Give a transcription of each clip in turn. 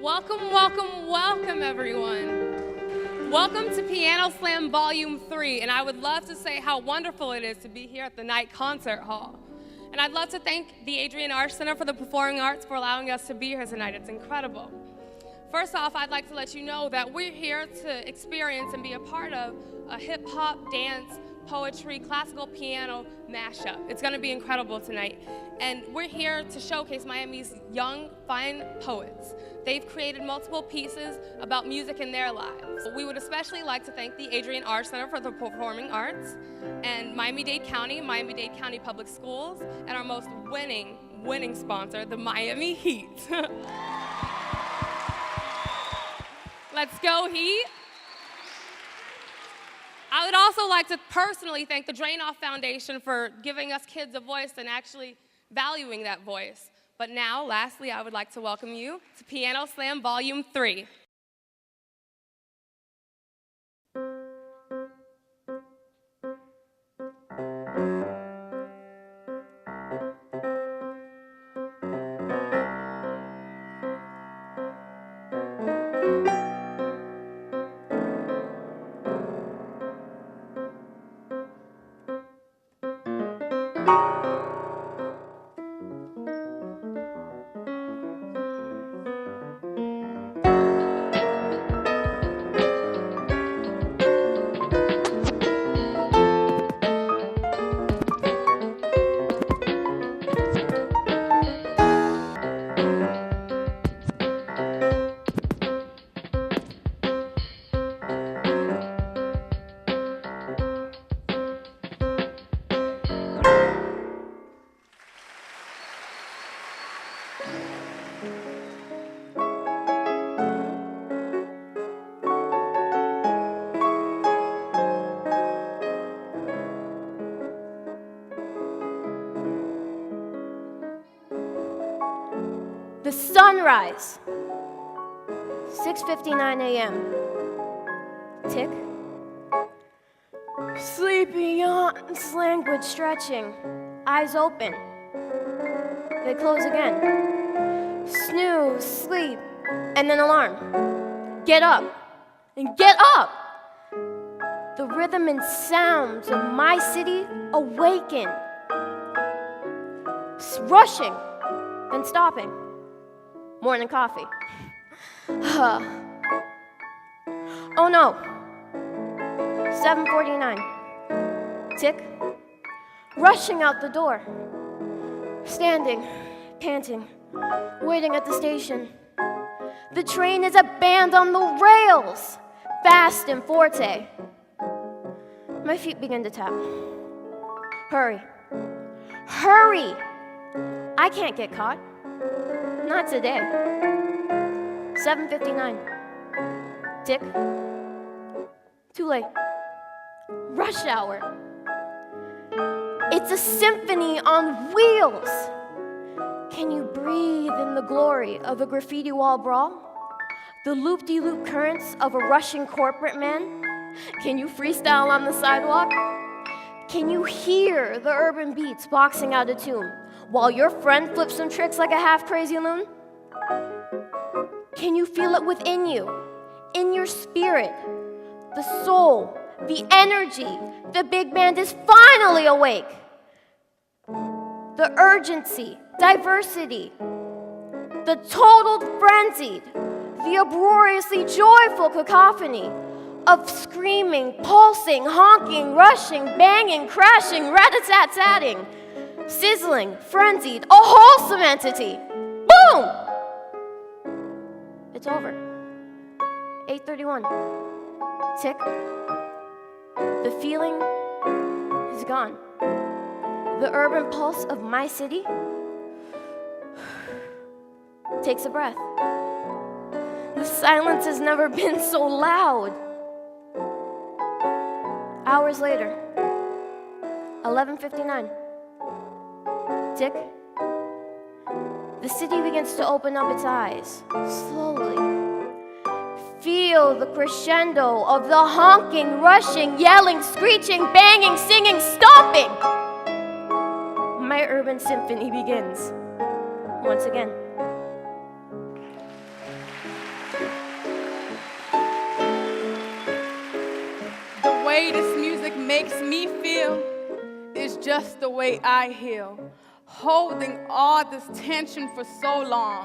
Welcome, welcome, welcome, everyone. Welcome to Piano Slam Volume 3, and I would love to say how wonderful it is to be here at the Night Concert Hall. And I'd love to thank the Adrian Arts Center for the Performing Arts for allowing us to be here tonight. It's incredible. First off, I'd like to let you know that we're here to experience and be a part of a hip-hop, dance, poetry, classical piano mashup. It's going to be incredible tonight. And we're here to showcase Miami's young, fine poets. They've created multiple pieces about music in their lives. We would especially like to thank the Adrian Arts Center for the Performing Arts, and Miami-Dade County Public Schools, and our most winning sponsor, the Miami Heat. Let's go, Heat. I would also like to personally thank the Dranoff Foundation for giving us kids a voice and actually valuing that voice. But now, lastly, I would like to welcome you to Piano Slam Volume 3. The sunrise, 6:59 a.m. Tick. Sleepy yawns, languid stretching, eyes open. They close again. Snooze, sleep, and then alarm. Get up, and get up! The rhythm and sounds of my city awaken. Rushing, then stopping. Morning coffee. Oh no. 7:49. Tick. Rushing out the door. Standing, panting, waiting at the station. The train is a band on the rails, fast and forte. My feet begin to tap. Hurry. Hurry! I can't get caught. Not today. 7:59. Tick. Too late. Rush hour. It's a symphony on wheels. Can you breathe in the glory of a graffiti wall brawl? The loop-de-loop currents of a rushing corporate man? Can you freestyle on the sidewalk? Can you hear the urban beats boxing out a tune while your friend flips some tricks like a half-crazy loon? Can you feel it within you, in your spirit? The soul, the energy, the big band is finally awake. The urgency, diversity, the total frenzied, the uproariously joyful cacophony of screaming, pulsing, honking, rushing, banging, crashing, rat-a-tat-tatting, sizzling, frenzied, a wholesome entity. Boom! It's over. 8:31. Tick. The feeling is gone. The urban pulse of my city takes a breath. The silence has never been so loud. Hours later, 11:59. Tick. The city begins to open up its eyes, slowly. Feel the crescendo of the honking, rushing, yelling, screeching, banging, singing, stomping. My urban symphony begins once again. makes me feel is just the way I heal, holding all this tension for so long.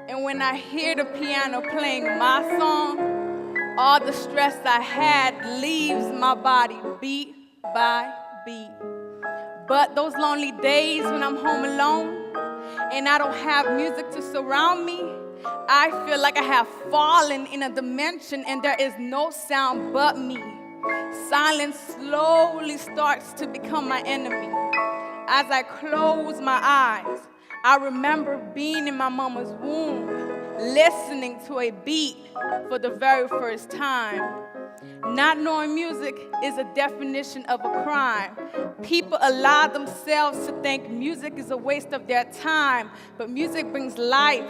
And when I hear the piano playing my song, all the stress I had leaves my body beat by beat. But those lonely days when I'm home alone and I don't have music to surround me, I feel like I have fallen in a dimension and there is no sound but me. Silence slowly starts to become my enemy. As I close my eyes, I remember being in my mama's womb, listening to a beat for the very first time. Not knowing music is a definition of a crime. People allow themselves to think music is a waste of their time, but music brings life,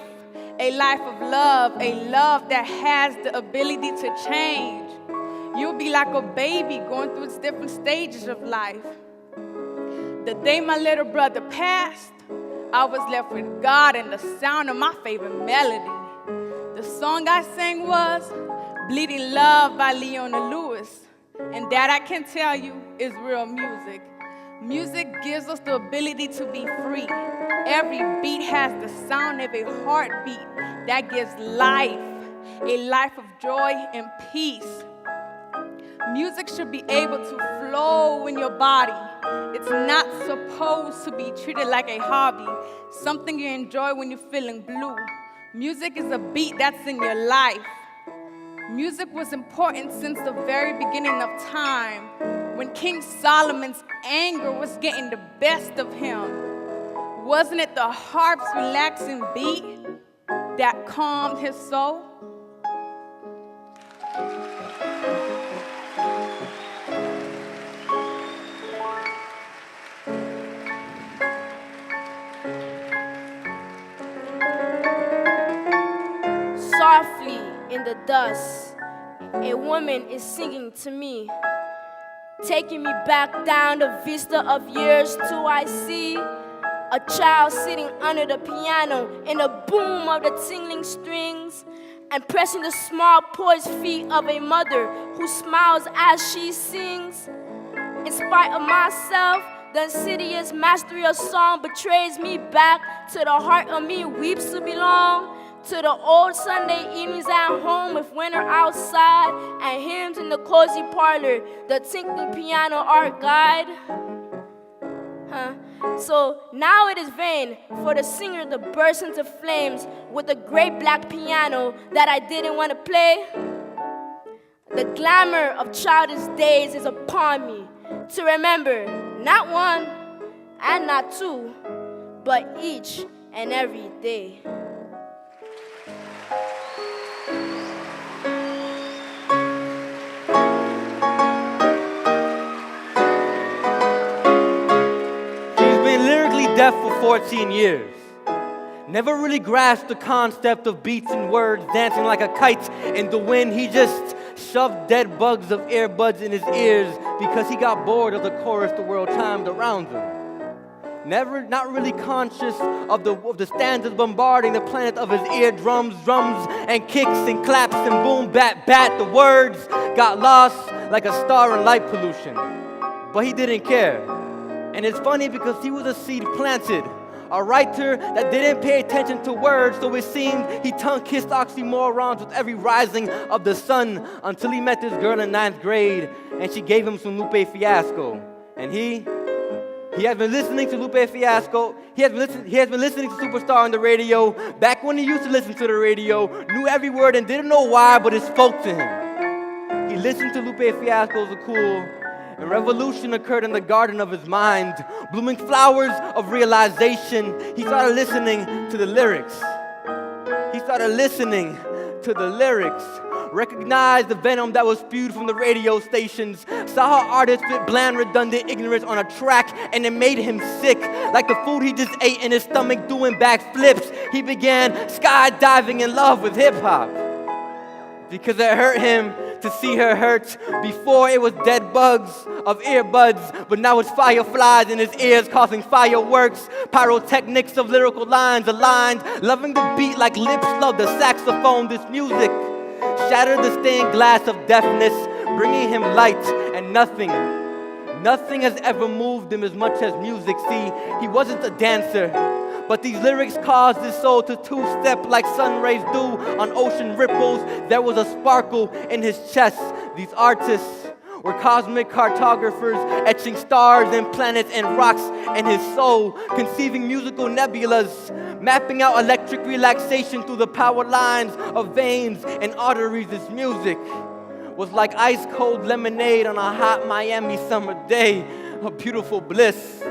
a life of love, a love that has the ability to change. You'll be like a baby going through its different stages of life. The day my little brother passed, I was left with God and the sound of my favorite melody. The song I sang was Bleeding Love by Leona Lewis. And that I can tell you is real music. Music gives us the ability to be free. Every beat has the sound of a heartbeat that gives life, a life of joy and peace. Music should be able to flow in your body. It's not supposed to be treated like a hobby, something you enjoy when you're feeling blue. Music is a beat that's in your life. Music was important since the very beginning of time, when King Solomon's anger was getting the best of him. Wasn't it the harp's relaxing beat that calmed his soul? Softly in the dust, a woman is singing to me, taking me back down the vista of years till I see a child sitting under the piano in the boom of the tingling strings and pressing the small poised feet of a mother who smiles as she sings. In spite of myself, the insidious mastery of song betrays me back to the heart of me weeps to belong. To the old Sunday evenings at home with winter outside and hymns in the cozy parlor, the tinkling piano art guide. So now it is vain for the singer to burst into flames with a great black piano that I didn't want to play. The glamour of childish days is upon me to remember not one and not two, but each and every day. Deaf for 14 years. Never really grasped the concept of beats and words, dancing like a kite in the wind. He just shoved dead bugs of earbuds in his ears because he got bored of the chorus the world chimed around him. Not really conscious of the stanzas bombarding the planet of his eardrums, drums and kicks and claps and boom, bat, bat. The words got lost like a star in light pollution. But he didn't care. And it's funny because he was a seed planted, a writer that didn't pay attention to words, so it seemed he tongue-kissed oxymorons with every rising of the sun until he met this girl in 9th grade and she gave him some Lupe Fiasco. And he has been listening to Lupe Fiasco. He has been listening to Superstar on the radio back when he used to listen to the radio, knew every word and didn't know why, but it spoke to him. He listened to Lupe Fiasco's Cool. A revolution occurred in the garden of his mind, blooming flowers of realization. He started listening to the lyrics. Recognized the venom that was spewed from the radio stations. Saw how artists fit bland, redundant ignorance on a track, and it made him sick. Like the food he just ate in his stomach doing backflips. He began skydiving in love with hip-hop. Because it hurt him to see her hurt. Before it was dead bugs of earbuds, but now it's fireflies in his ears causing fireworks. Pyrotechnics of lyrical lines aligned, loving the beat like lips love the saxophone. This music shattered the stained glass of deafness, bringing him light and nothing Nothing has ever moved him as much as music. See, he wasn't a dancer, but these lyrics caused his soul to two-step like sun rays do on ocean ripples. There was a sparkle in his chest. These artists were cosmic cartographers, etching stars and planets and rocks in his soul, conceiving musical nebulas, mapping out electric relaxation through the power lines of veins and arteries. This music was like ice-cold lemonade on a hot Miami summer day, a beautiful bliss.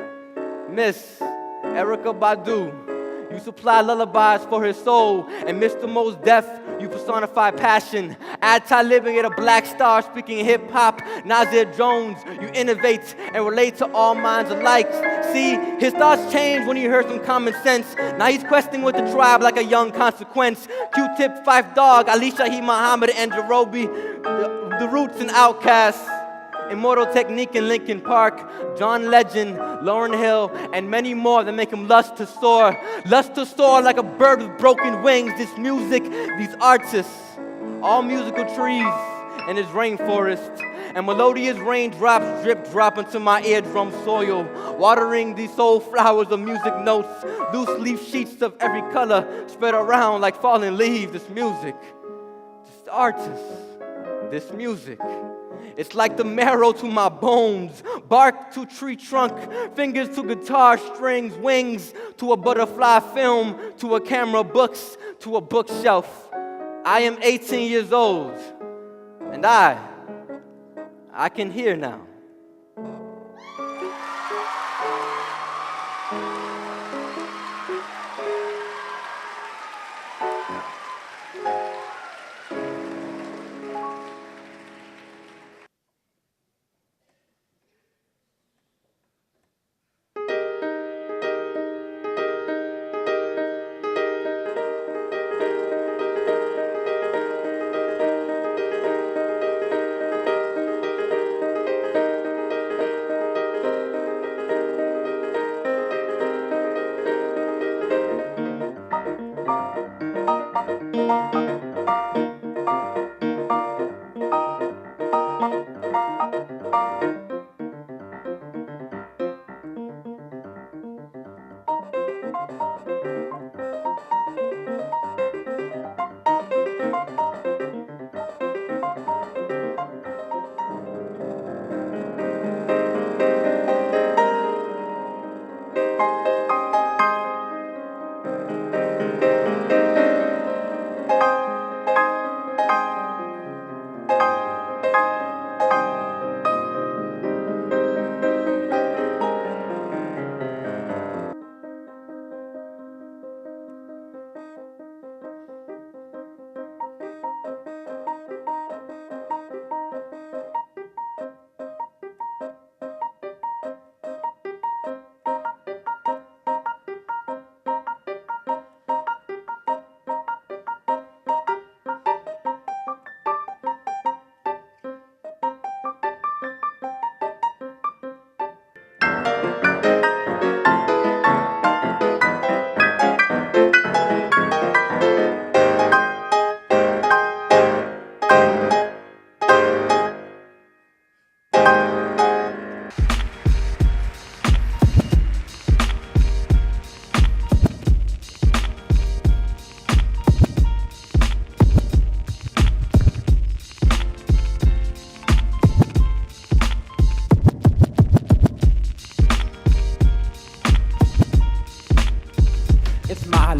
Miss Erykah Badu, you supply lullabies for his soul, and Mr. Mos Def, you personify passion. Ad Talib, you get a black star speaking hip-hop. Nasir Jones, you innovate and relate to all minds alike. See, his thoughts changed when he heard some common sense. Now he's questing with the tribe like a young Consequence. Q-Tip, Phife Dawg, Ali Shaheed Muhammad, and Jerobi, the Roots and Outkast. Immortal Technique in Linkin Park, John Legend, Lauryn Hill, and many more that make him lust to soar like a bird with broken wings. This music, these artists, all musical trees in his rainforest, and melodious raindrops drip into my eardrum soil, watering these soul flowers of music notes, loose leaf sheets of every color spread around like falling leaves. This music, this artist, this music. It's like the marrow to my bones, bark to tree trunk, fingers to guitar strings, wings to a butterfly film, to a camera, books to a bookshelf. I am 18 years old, and I can hear now.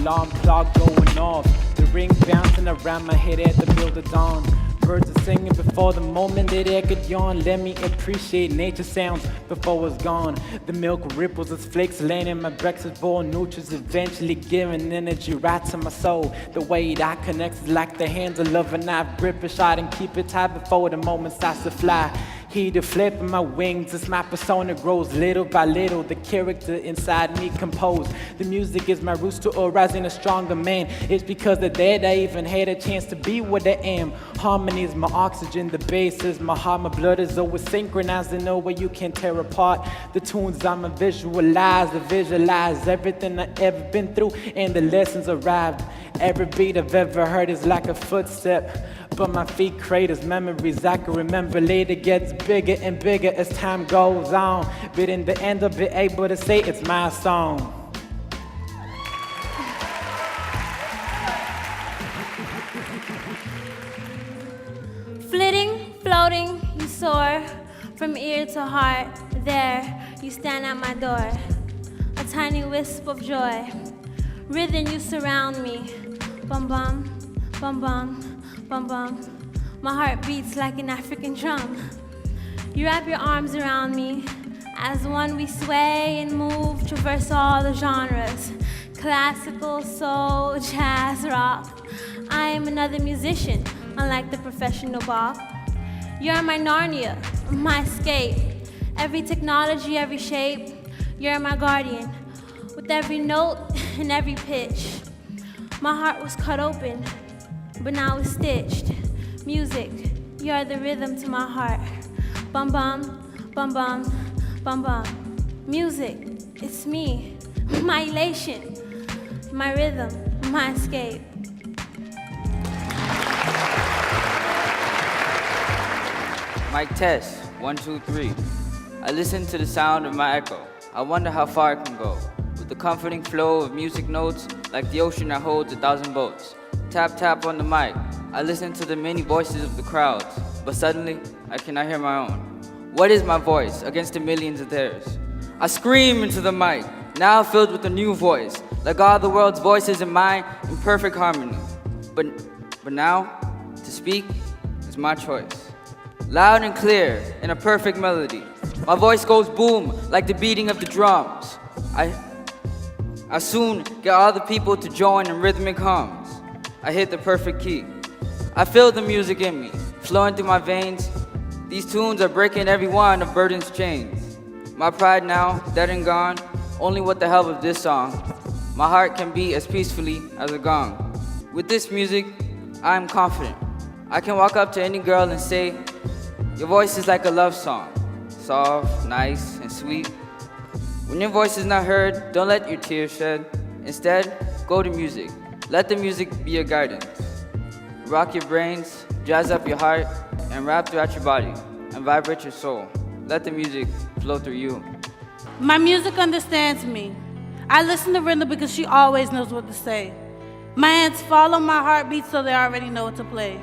alarm clock going off. The ring bouncing around my head at the build of dawn. Birds are singing before the moment that I could yawn. Let me appreciate nature sounds before it's gone. The milk ripples as flakes laying in my breakfast bowl. Nutrients eventually giving energy right to my soul. The way that connects is like the hands of love, and I grip it shot and keep it tight before the moment starts to fly. Hear the flap of my wings as my persona grows little by little. The character inside me composed. The music is my roots to arise in a stronger man. It's because of that I even had a chance to be what I am. Harmony is my oxygen, the bass is my heart. My blood is always synchronized in a way you can't tear apart. The tunes I'ma visualize everything I've ever been through and the lessons arrived. Every beat I've ever heard is like a footstep. but my feet craters. Memories I can remember later gets bigger and bigger as time goes on. But in the end I'll be able to say it's my song. Flitting, floating, you soar from ear to heart. There, you stand at my door, a tiny wisp of joy. Rhythm, you surround me. Bum bum, bum bum, bum bum. My heart beats like an African drum. You wrap your arms around me. As one we sway and move, traverse all the genres. Classical, soul, jazz, rock. I am another musician, unlike the professional Bach. You're my Narnia, my escape. Every technology, every shape, you're my guardian. With every note and every pitch. My heart was cut open, but now it's stitched. Music, you're the rhythm to my heart. Bum bum, bum bum, bum bum. Music, it's me, my elation, my rhythm, my escape. Mic test, 1, 2, 3. I listen to the sound of my echo. I wonder how far it can go. With the comforting flow of music notes, like the ocean that holds 1,000 boats. Tap, tap on the mic. I listen to the many voices of the crowds, but suddenly, I cannot hear my own. What is my voice against the millions of theirs? I scream into the mic, now filled with a new voice, like all the world's voices and mine in perfect harmony. But now, to speak is my choice. Loud and clear, in a perfect melody. My voice goes boom, like the beating of the drums. I soon get all the people to join in rhythmic hums. I hit the perfect key. I feel the music in me, flowing through my veins. These tunes are breaking every one of burden's chains. My pride now, dead and gone, only with the help of this song. My heart can beat as peacefully as a gong. With this music, I am confident. I can walk up to any girl and say, your voice is like a love song, soft, nice, and sweet. When your voice is not heard, don't let your tears shed. Instead, go to music. Let the music be your guidance. Rock your brains, jazz up your heart, and rap throughout your body, and vibrate your soul. Let the music flow through you. My music understands me. I listen to Brenda because she always knows what to say. My hands follow my heartbeat so they already know what to play.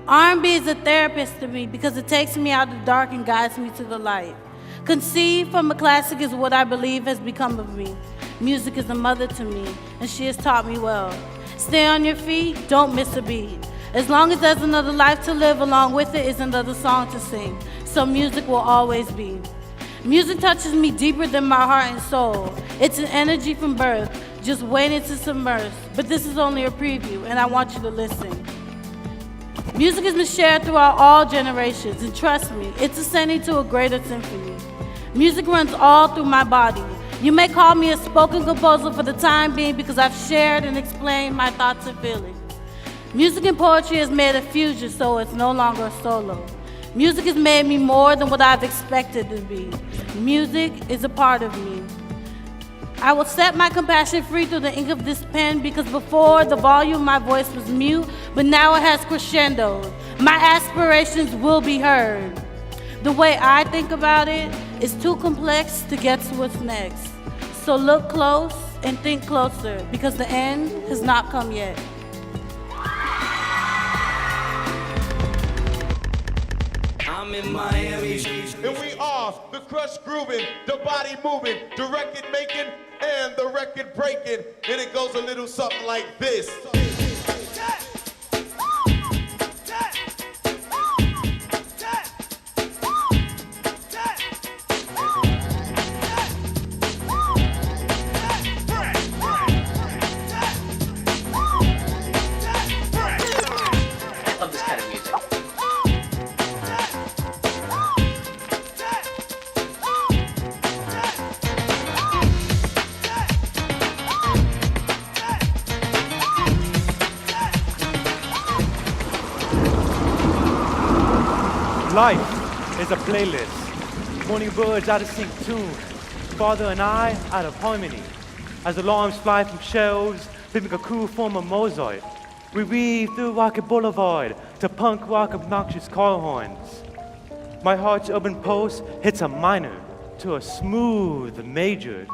R&B is a therapist to me because it takes me out of the dark and guides me to the light. Conceived from a classic is what I believe has become of me. Music is a mother to me, and she has taught me well. Stay on your feet, don't miss a beat. As long as there's another life to live, along with it is another song to sing. So music will always be. Music touches me deeper than my heart and soul. It's an energy from birth, just waiting to submerge. But this is only a preview, and I want you to listen. Music has been shared throughout all generations, and trust me, it's ascending to a greater symphony. Music runs all through my body. You may call me a spoken composer for the time being because I've shared and explained my thoughts and feelings. Music and poetry has made a fusion, so it's no longer a solo. Music has made me more than what I've expected to be. Music is a part of me. I will set my compassion free through the ink of this pen because before the volume of my voice was mute, but now it has crescendoed. My aspirations will be heard. The way I think about it is too complex to get to what's next. So look close and think closer because the end has not come yet. I'm in Miami. And we are the crush grooving, the body moving, the record making, and the record breaking. And it goes a little something like this. Life is a playlist. Morning birds out of sync tune. Father and I out of harmony. As alarms fly from shelves, leaving a cool form of mosaic. We weave through Rocket Boulevard to punk rock obnoxious car horns. My heart's urban pulse hits a minor to a smooth major.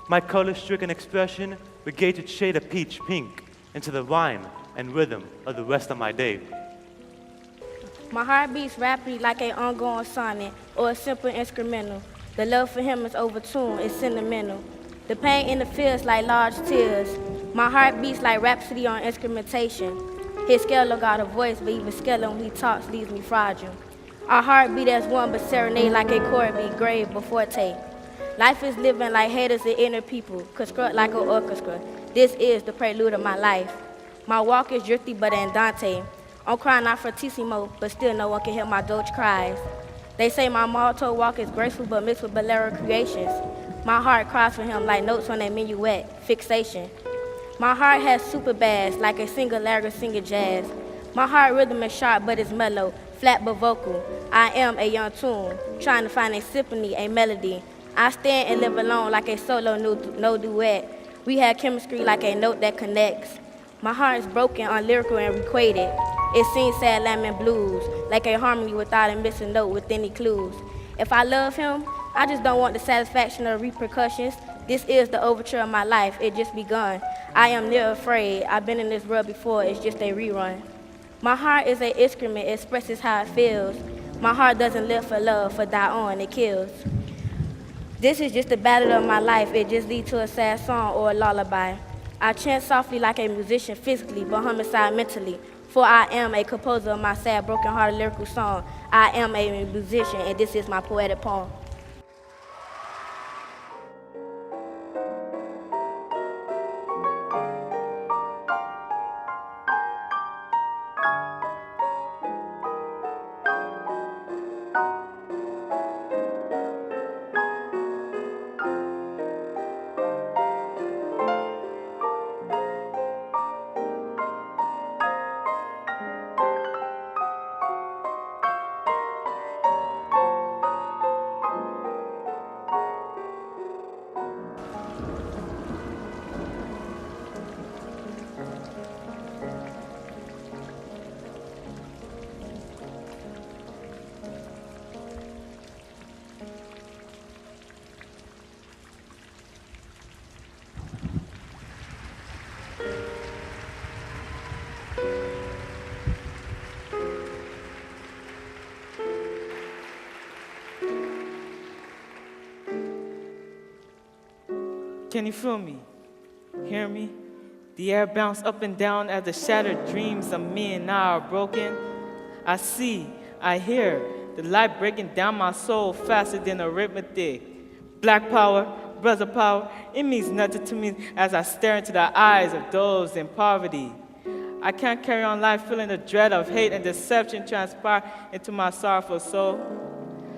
My color-stricken expression regates its shade of peach pink into the rhyme and rhythm of the rest of my day. My heart beats rapidly like an ongoing sonnet or a simple instrumental. The love for him is overtuned, it's sentimental. The pain in the feels like large tears. My heart beats like rhapsody on instrumentation. His scale got a voice, but even scale when he talks leaves me fragile. Our heart beat as one, but serenade like a chord beat grave before tape. Life is living like haters and inner people, construct like an orchestra. This is the prelude of my life. My walk is drifty but andante. I'm crying out fortissimo, but still no one can hear my Doge cries. They say my Malto walk is graceful but mixed with Bolero creations. My heart cries for him like notes on a minuet, fixation. My heart has super bass like a singer Larry singing jazz. My heart rhythm is sharp but it's mellow, flat but vocal. I am a young tune, trying to find a symphony, a melody. I stand and live alone like a solo, no duet. We have chemistry like a note that connects. My heart is broken, unlyrical, and requited. It sings sad lament blues, like a harmony without a missing note with any clues. If I love him, I just don't want the satisfaction of repercussions. This is the overture of my life, it just begun. I am never afraid, I've been in this world before, it's just a rerun. My heart is an instrument, it expresses how it feels. My heart doesn't live for love, for die on, it kills. This is just the battle of my life, it just leads to a sad song or a lullaby. I chant softly like a musician physically, but homicide mentally. For I am a composer of my sad, broken-hearted lyrical song. I am a musician, and this is my poetic poem. Can you feel me? Hear me? The air bounce up and down as the shattered dreams of me and I are broken. I see, I hear, the light breaking down my soul faster than arithmetic. Black power, brother power, it means nothing to me as I stare into the eyes of those in poverty. I can't carry on life feeling the dread of hate and deception transpire into my sorrowful soul.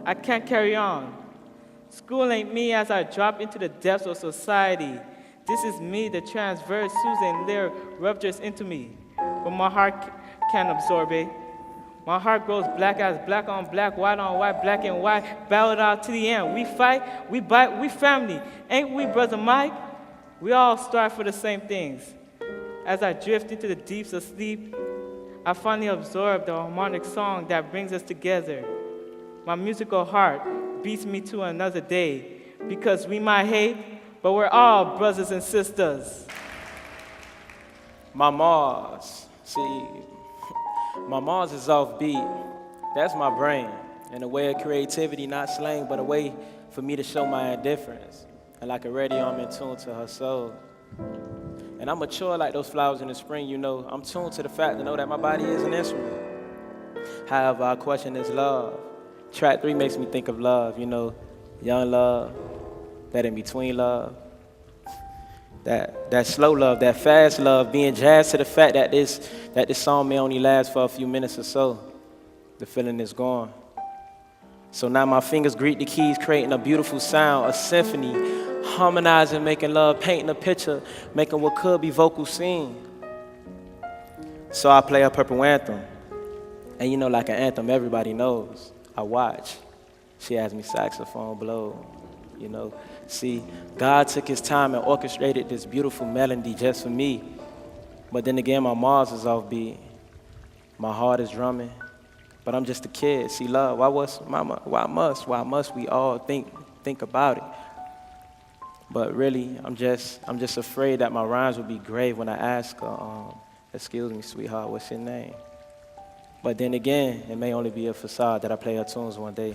I can't carry on. School ain't me as I drop into the depths of society. This is me, the transverse Susan lyric ruptures into me. But my heart can't absorb it. My heart grows black as black on black, white on white, black and white, battled out to the end. We fight, we bite, we family. Ain't we, Brother Mike? We all strive for the same things. As I drift into the deeps of sleep, I finally absorb the harmonic song that brings us together. My musical heart beats me to another day, because we might hate, but we're all brothers and sisters. My Mars, see, my Mars is offbeat. That's my brain, and a way of creativity, not slang, but a way for me to show my indifference. And like a radio, I'm in tune to her soul. And I'm mature like those flowers in the spring, you know. I'm tuned to the fact to know that my body is an instrument. However, our question is love. Track 3 makes me think of love, you know, young love, that in-between love, that slow love, that fast love, being jazzed to the fact that this song may only last for a few minutes or so. The feeling is gone. So now my fingers greet the keys, creating a beautiful sound, a symphony, harmonizing, making love, painting a picture, making what could be vocal seen. So I play a purple anthem, and you know, like an anthem everybody knows. I watch. She has me saxophone blow, you know. See, God took his time and orchestrated this beautiful melody just for me. But then again, my Mars is offbeat. My heart is drumming. But I'm just a kid. See, love, why must we all think about it? But really, I'm just afraid that my rhymes will be grave when I ask her, excuse me, sweetheart, what's your name? But then again, it may only be a facade that I play her tunes one day.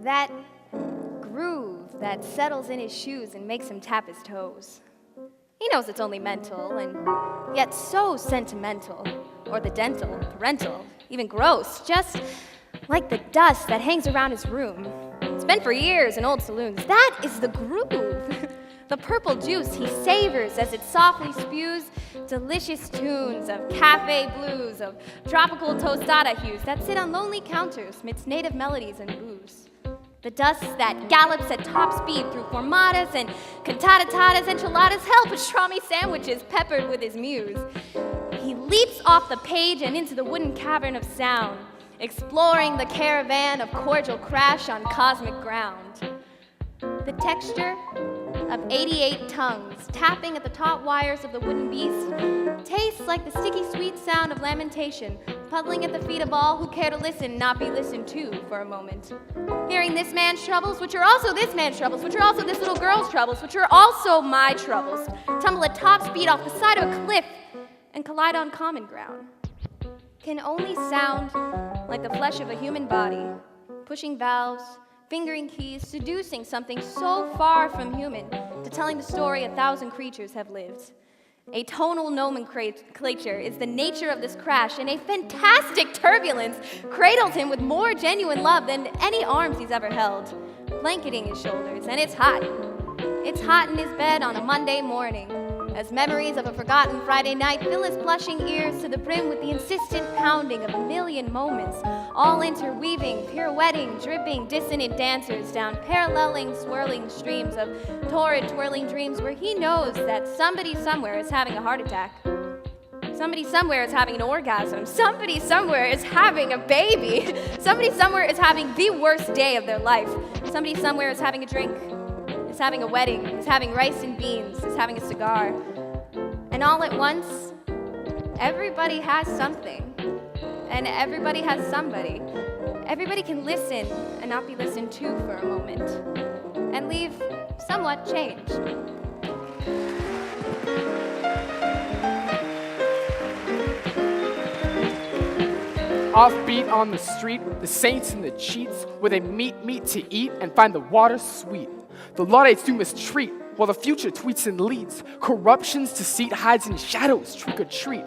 That groove that settles in his shoes and makes him tap his toes. He knows it's only mental, and yet so sentimental, or the dental, parental, even gross, just like the dust that hangs around his room. It's been for years in old saloons. That is the groove. The purple juice he savors as it softly spews delicious tunes of cafe blues, of tropical tostada hues that sit on lonely counters midst native melodies and booze. The dust that gallops at top speed through formatas and cantatatas, enchiladas, hell, pastrami sandwiches peppered with his muse. He leaps off the page and into the wooden cavern of sound, exploring the caravan of cordial crash on cosmic ground. The texture of 88 tongues tapping at the taut wires of the wooden beast tastes like the sticky sweet sound of lamentation puddling at the feet of all who care to listen, not be listened to for a moment. Hearing this man's troubles, which are also this man's troubles, which are also this little girl's troubles, which are also my troubles, tumble at top speed off the side of a cliff and collide on common ground, can only sound like the flesh of a human body, pushing valves, fingering keys, seducing something so far from human to telling the story 1,000 creatures have lived. A tonal nomenclature is the nature of this crash, and a fantastic turbulence cradles him with more genuine love than any arms he's ever held, blanketing his shoulders, and it's hot. It's hot in his bed on a Monday morning, as memories of a forgotten Friday night fill his blushing ears to the brim with the insistent pounding of a million moments, all interweaving, pirouetting, dripping, dissonant dancers down paralleling, swirling streams of torrid, twirling dreams where he knows that somebody somewhere is having a heart attack. Somebody somewhere is having an orgasm. Somebody somewhere is having a baby. Somebody somewhere is having the worst day of their life. Somebody somewhere is having a drink. Is having a wedding, is having rice and beans, is having a cigar. And all at once, everybody has something. And everybody has somebody. Everybody can listen and not be listened to for a moment. And leave somewhat changed. Offbeat on the street, the saints and the cheats, where they meet to eat and find the water sweet. The laudates do mistreat, while the future tweets and leads. Corruption's deceit hides in shadows, trick or treat.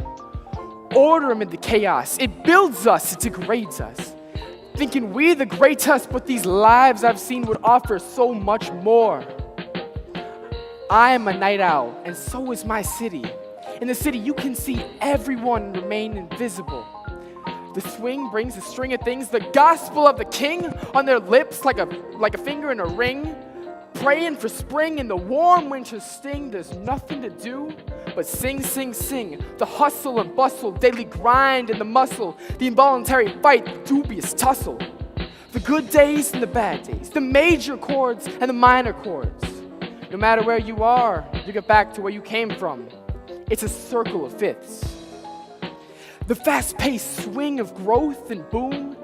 Order amid the chaos, it builds us, it degrades us. Thinking we the greatest, but these lives I've seen would offer so much more. I am a night owl, and so is my city. In the city you can see everyone remain invisible. The swing brings a string of things, the gospel of the king on their lips like a finger in a ring. Praying for spring in the warm winter sting, there's nothing to do but sing, sing, sing. The hustle and bustle, daily grind and the muscle, the involuntary fight, the dubious tussle. The good days and the bad days, the major chords and the minor chords. No matter where you are, you get back to where you came from. It's a circle of fifths. The fast-paced swing of growth and boom,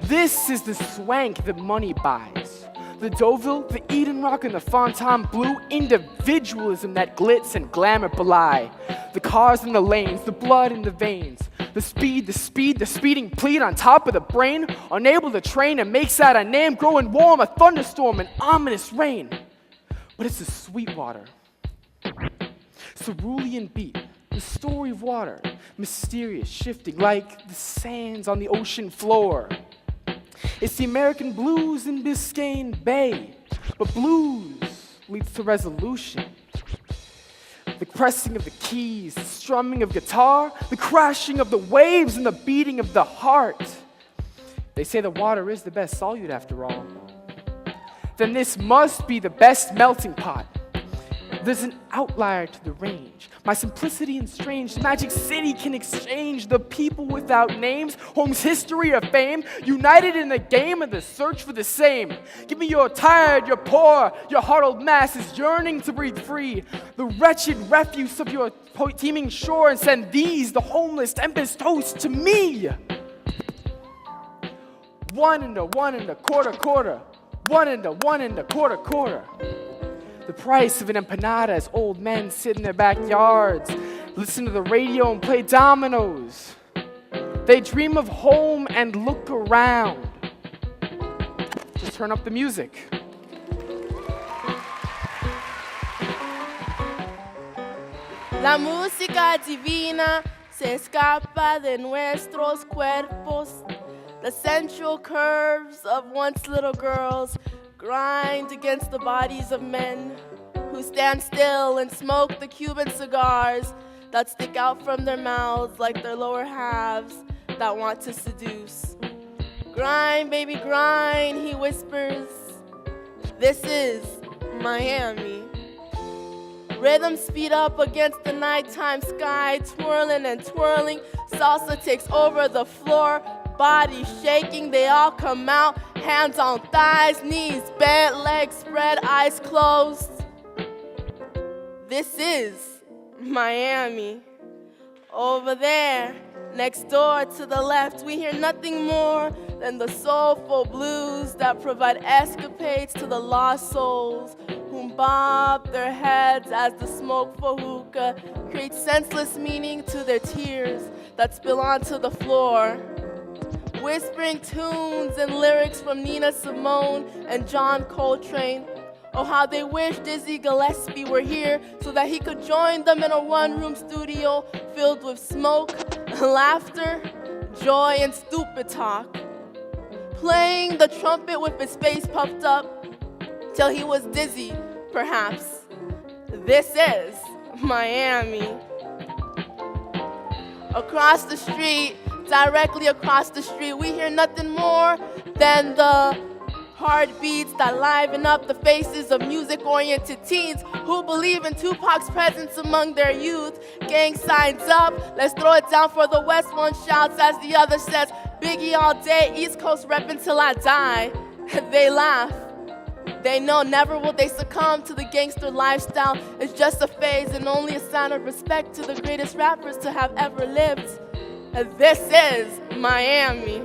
This is the swank that money buys. The Deauville, the Eden Rock, and the Fontainebleau, individualism that glitz and glamour belie. The cars in the lanes, the blood in the veins, the speeding pleat on top of the brain, unable to train and makes out a name growing warm, a thunderstorm, and ominous rain. But it's the sweet water. Cerulean beat, the story of water, mysterious, shifting like the sands on the ocean floor. It's the American blues in Biscayne Bay, but blues leads to resolution. The pressing of the keys, the strumming of guitar, the crashing of the waves, and the beating of the heart. They say the water is the best solute after all. Then this must be the best melting pot. There's an outlier to the range. My simplicity and strange magic city can exchange the people without names, home's history or fame, united in the game of the search for the same. Give me your tired, your poor, your huddled masses yearning to breathe free, the wretched refuse of your teeming shore, and send these, the homeless, tempest toast to me. One and a quarter. 1 and a quarter. The price of an empanada as old men sit in their backyards, listen to the radio and play dominoes. They dream of home and look around. Just turn up the music. La música divina se escapa de nuestros cuerpos. The sensual curves of once little girls grind against the bodies of men who stand still and smoke the Cuban cigars that stick out from their mouths like their lower halves that want to seduce. Grind, baby, grind, he whispers. This is Miami. Rhythms speed up against the nighttime sky, twirling and twirling. Salsa takes over the floor. Bodies shaking, they all come out. Hands on thighs, knees bent, legs spread, eyes closed. This is Miami. Over there, next door to the left, we hear nothing more than the soulful blues that provide escapades to the lost souls whom bob their heads as the smoke for hookah creates senseless meaning to their tears that spill onto the floor. Whispering tunes and lyrics from Nina Simone and John Coltrane. Oh, how they wish Dizzy Gillespie were here so that he could join them in a one-room studio filled with smoke, laughter, joy, and stupid talk. Playing the trumpet with his face puffed up till he was dizzy, perhaps. This is Miami. Across the street, directly across the street, we hear nothing more than the heartbeats that liven up the faces of music-oriented teens who believe in Tupac's presence among their youth. Gang signs up, let's throw it down for the West. One shouts as the other says, Biggie all day, East Coast reppin' till I die. They laugh. They know never will they succumb to the gangster lifestyle. It's just a phase and only a sign of respect to the greatest rappers to have ever lived. And this is Miami.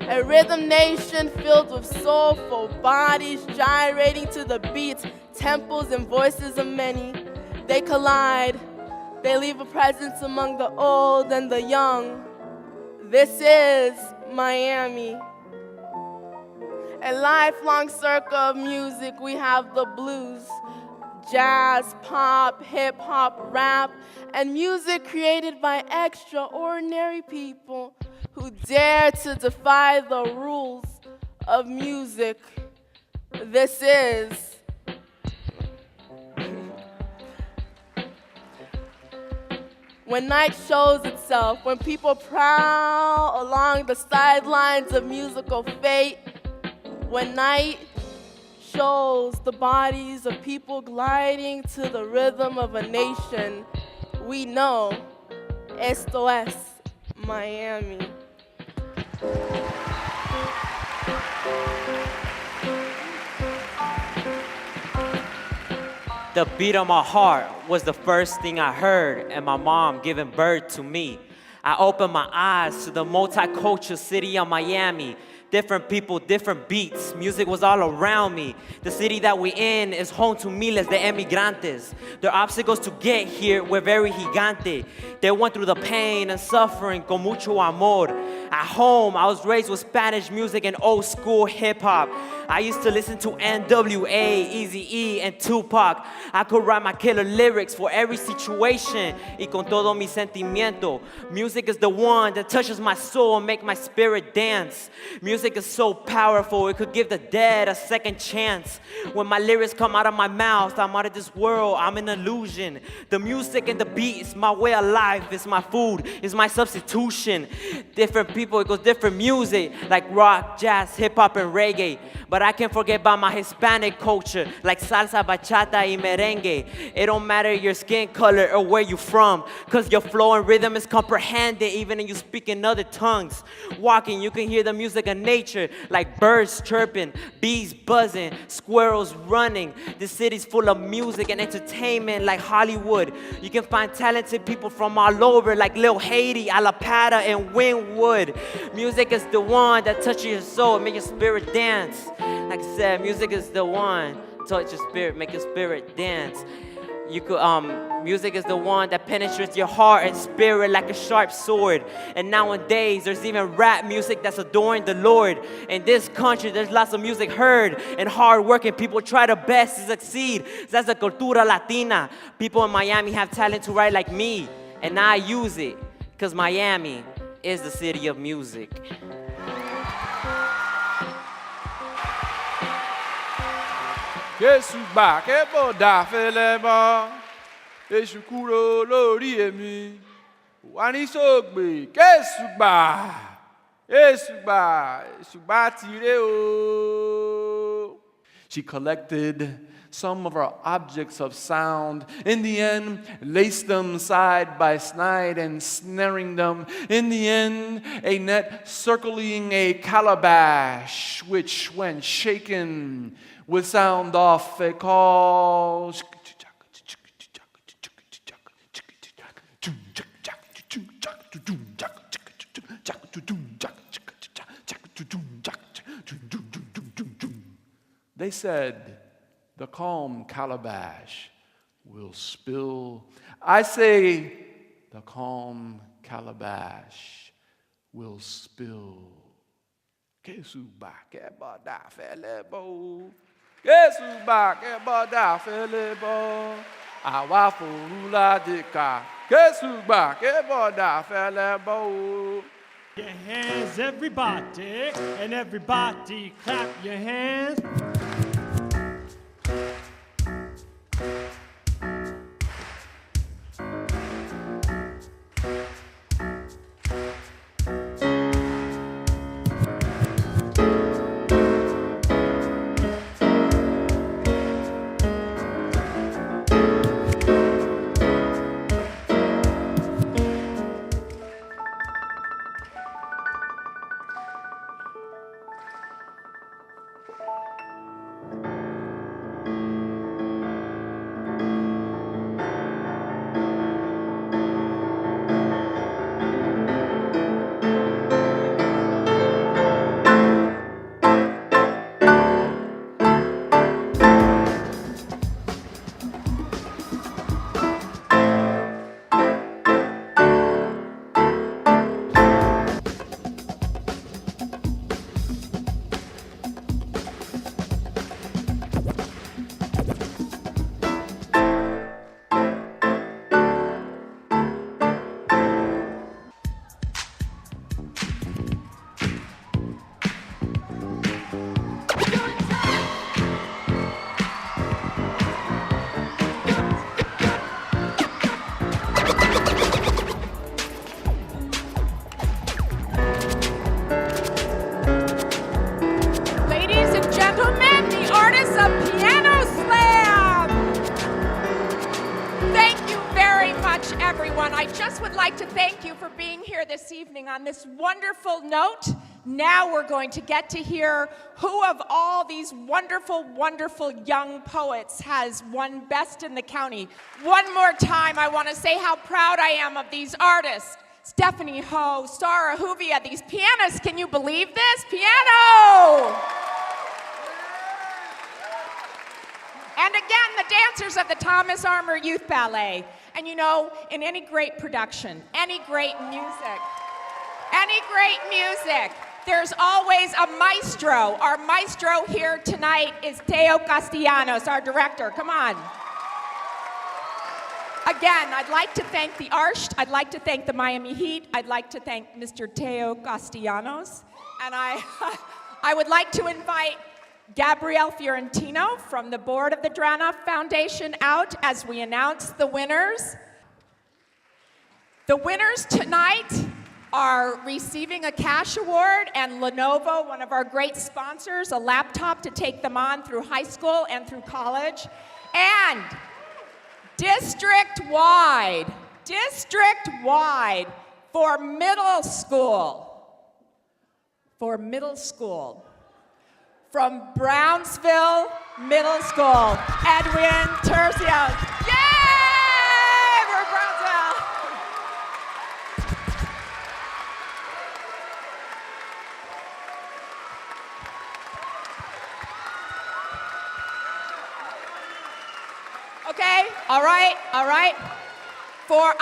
A rhythm nation filled with soulful bodies gyrating to the beats, tempos and voices of many. They collide. They leave a presence among the old and the young. This is Miami. A lifelong circle of music. We have the blues, jazz, pop, hip-hop, rap, and music created by extraordinary people who dare to defy the rules of music. This is when night shows itself, when people prowl along the sidelines of musical fate, when night shows the bodies of people gliding to the rhythm of a nation, we know esto es Miami. The beat of my heart was the first thing I heard, and my mom giving birth to me. I opened my eyes to the multicultural city of Miami. Different people, different beats. Music was all around me. The city that we in is home to miles de emigrantes. Their obstacles to get here were very gigante. They went through the pain and suffering con mucho amor. At home, I was raised with Spanish music and old school hip hop. I used to listen to NWA, Eazy-E, and Tupac. I could write my killer lyrics for every situation. Y con todo mi sentimiento. Music is the one that touches my soul and make my spirit dance. Music is so powerful, it could give the dead a second chance. When my lyrics come out of my mouth, I'm out of this world, I'm an illusion. The music and the beat is my way of life, it's my food, it's my substitution. Different people, it goes different music, like rock, jazz, hip-hop, and reggae. But I can't forget about my Hispanic culture, like salsa, bachata, y merengue. It don't matter your skin color or where you from, cause your flow and rhythm is comprehended, even if you speak in other tongues. Walking, you can hear the music of nature, like birds chirping, bees buzzing, squirrels running. This city's full of music and entertainment like Hollywood. You can find talented people from all over, like Lil Haiti, Alapata, and Wynwood. Music is the one that touches your soul and make your spirit dance. Like I said, music is the one, touch your spirit, make your spirit dance. You could, music is the one that penetrates your heart and spirit like a sharp sword. And nowadays, there's even rap music that's adoring the Lord. In this country, there's lots of music heard and hard-working people try their best to succeed. That's the cultura latina. People in Miami have talent to write like me, and I use it, because Miami is the city of music. Kesuba kebo da feleba, Eshukuro lori emi, Wani sogbe kesuba, Esuba, Esuba tire o. She collected some of our objects of sound. In the end, laced them side by side and snaring them. In the end, a net circling a calabash, which when shaken, would sound off a call. They said, the calm calabash will spill. I say, the calm calabash will spill. Kesuba kebada felebo. Kesuba kebada felebo. Awafurula dika. Kesuba kebada felebo. Your hands, everybody, and everybody clap your hands. On this wonderful note, now we're going to get to hear who of all these wonderful, wonderful young poets has won Best in the County. One more time, I want to say how proud I am of these artists. Stephanie Ho, Saar, Ahuvia, these pianists, can you believe this? Piano! And again, the dancers of the Thomas Armour Youth Ballet. And you know, in any great production, any great music, there's always a maestro. Our maestro here tonight is Teo Castellanos, our director. Come on. Again, I'd like to thank the Arsht, I'd like to thank the Miami Heat, I'd like to thank Mr. Teo Castellanos, and I would like to invite Gabrielle Fiorentino from the board of the Dranoff Foundation out as we announce the winners. The winners tonight are receiving a cash award and Lenovo, one of our great sponsors, a laptop to take them on through high school and through college. And district-wide, for middle school, from Brownsville Middle School, Edwin Tercios. Yay, for Brownsville! Okay, all right.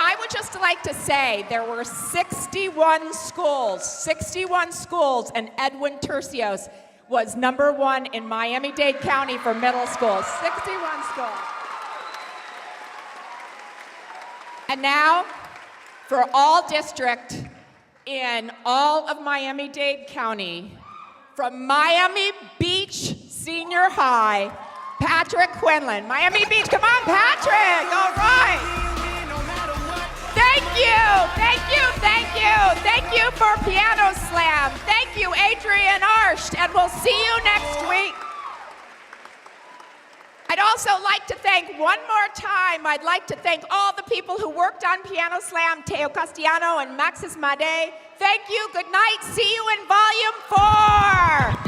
I would just like to say there were 61 schools, and Edwin Tercios was #1 in Miami-Dade County for middle schools. 61 schools. And now, for all district in all of Miami-Dade County, from Miami Beach Senior High, Patrick Quinlan. Miami Beach, come on, Patrick, all right. Thank you for Piano Slam. Thank you, Adrian Arsht, and we'll see you next week. I'd also like to thank I'd like to thank all the people who worked on Piano Slam, Teo Castellanos and Maxis Made. Thank you, good night, see you in Volume 4.